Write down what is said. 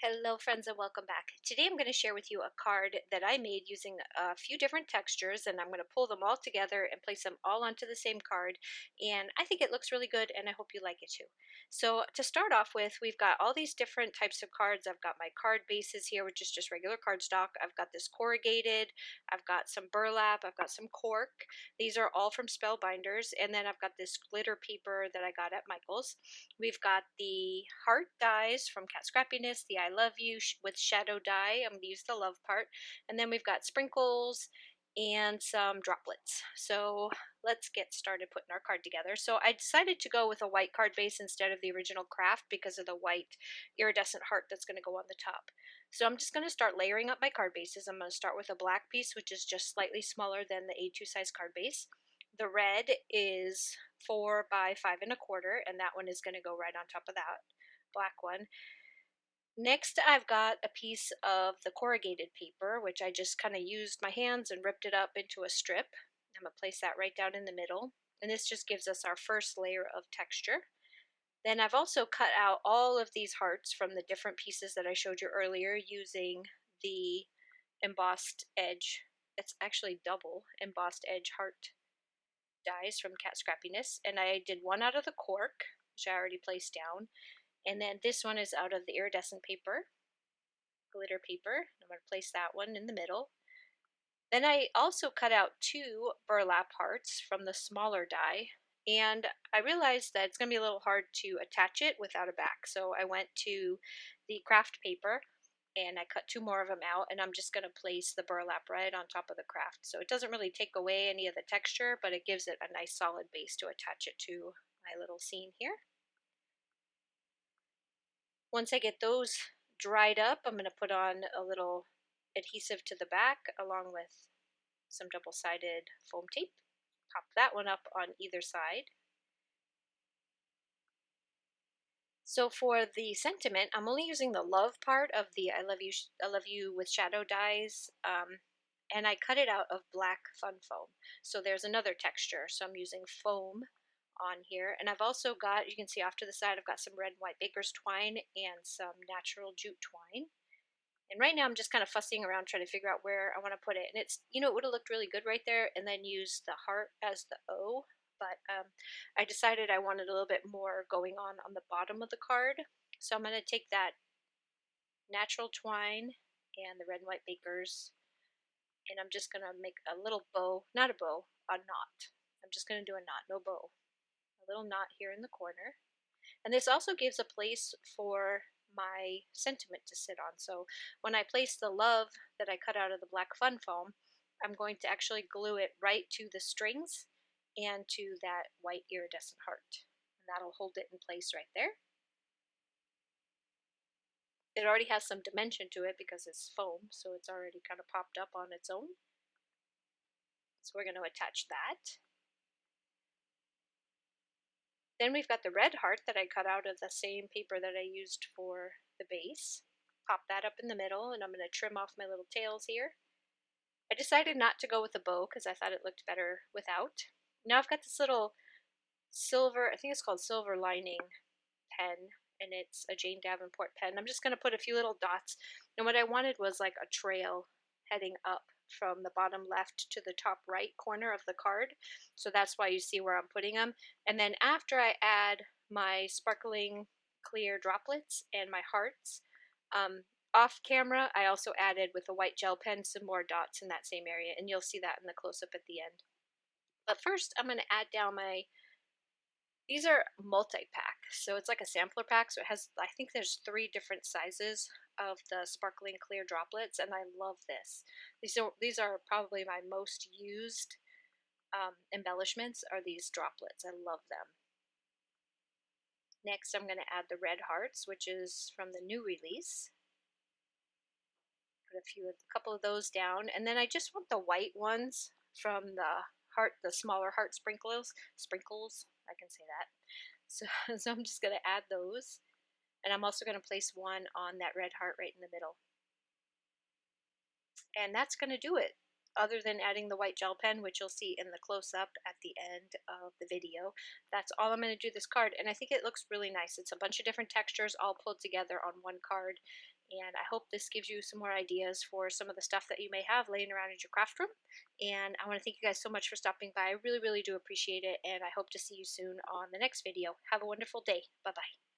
Hello friends and welcome back. Today I'm going to share with you a card that I made using a few different textures, and I'm going to pull them all together and place them all onto the same card, and I think it looks really good and I hope you like it too. So to start off with, we've got all these different types of cards. I've got my card bases here, which is just regular cardstock. I've got this corrugated, I've got some burlap, I've got some cork. These are all from Spellbinders, and then I've got this glitter paper that I got at Michael's. We've got the heart dies from Cat Scrappiness, the I love you with shadow die. I'm going to use the love part. And then we've got sprinkles and some droplets. So let's get started putting our card together. So I decided to go with a white card base instead of the original craft because of the white iridescent heart that's going to go on the top. So I'm just going to start layering up my card bases. I'm going to start with a black piece, which is just slightly smaller than the A2 size card base. The red is 4 by 5 1/4, and that one is going to go right on top of that black one. Next, I've got a piece of the corrugated paper, which I just kind of used my hands and ripped it up into a strip. I'm going to place that right down in the middle, and this just gives us our first layer of texture. Then I've also cut out all of these hearts from the different pieces that I showed you earlier using the embossed edge. It's actually double embossed edge heart dies from Cat Scrappiness, and I did one out of the cork, which I already placed down, and then this one is out of the iridescent paper, glitter paper. I'm going to place that one in the middle. Then I also cut out 2 burlap hearts from the smaller die, and I realized that it's going to be a little hard to attach it without a back, so I went to the craft paper and I cut 2 more of them out, and I'm just going to place the burlap right on top of the craft. So it doesn't really take away any of the texture, but it gives it a nice solid base to attach it to my little scene here. Once I get those dried up, I'm going to put on a little adhesive to the back along with some double-sided foam tape. Pop that one up on either side. So for the sentiment, I'm only using the love part of the I love you with shadow dies, and I cut it out of black fun foam. So there's another texture. So I'm using foam on here, and I've also got, you can see off to the side, I've got some red and white baker's twine and some natural jute twine. And right now I'm just kind of fussing around trying to figure out where I want to put it. And it's, it would have looked really good right there, and then use the heart as the O. But I decided I wanted a little bit more going on the bottom of the card. So I'm going to take that natural twine and the red and white bakers, and I'm just going to make a little bow, not a bow, a knot. I'm just going to do a knot, no bow. A little knot here in the corner. And this also gives a place for my sentiment to sit on. So when I place the love that I cut out of the black fun foam, I'm going to actually glue it right to the strings and to that white iridescent heart. And that'll hold it in place right there. It already has some dimension to it because it's foam, so it's already kind of popped up on its own. So we're going to attach that. Then we've got the red heart that I cut out of the same paper that I used for the base. Pop that up in the middle, and I'm going to trim off my little tails here. I decided not to go with a bow because I thought it looked better without. Now I've got this little silver, I think it's called silver lining pen, and it's a Jane Davenport pen. I'm just going to put a few little dots, and what I wanted was like a trail heading up from the bottom left to the top right corner of the card. So that's why you see where I'm putting them. And then after I add my sparkling clear droplets and my hearts, off camera I also added with a white gel pen some more dots in that same area, and you'll see that in the close-up at the end. But first I'm going to add down these are multi-pack, so it's like a sampler pack, so it has, I think there's 3 different sizes of the sparkling clear droplets, and I love this. These are probably my most used embellishments are these droplets. I love them. Next I'm going to add the red hearts, which is from the new release. Put a couple of those down, and then I just want the white ones from the smaller heart sprinkles, I can say that. So I'm just going to add those, and I'm also going to place one on that red heart right in the middle. And that's going to do it, other than adding the white gel pen, which you'll see in the close-up at the end of the video. That's all I'm going to do this card, and I think it looks really nice. It's a bunch of different textures all pulled together on one card, And I hope this gives you some more ideas for some of the stuff that you may have laying around in your craft room. And I want to thank you guys so much for stopping by. I really, really do appreciate it. And I hope to see you soon on the next video. Have a wonderful day. Bye bye.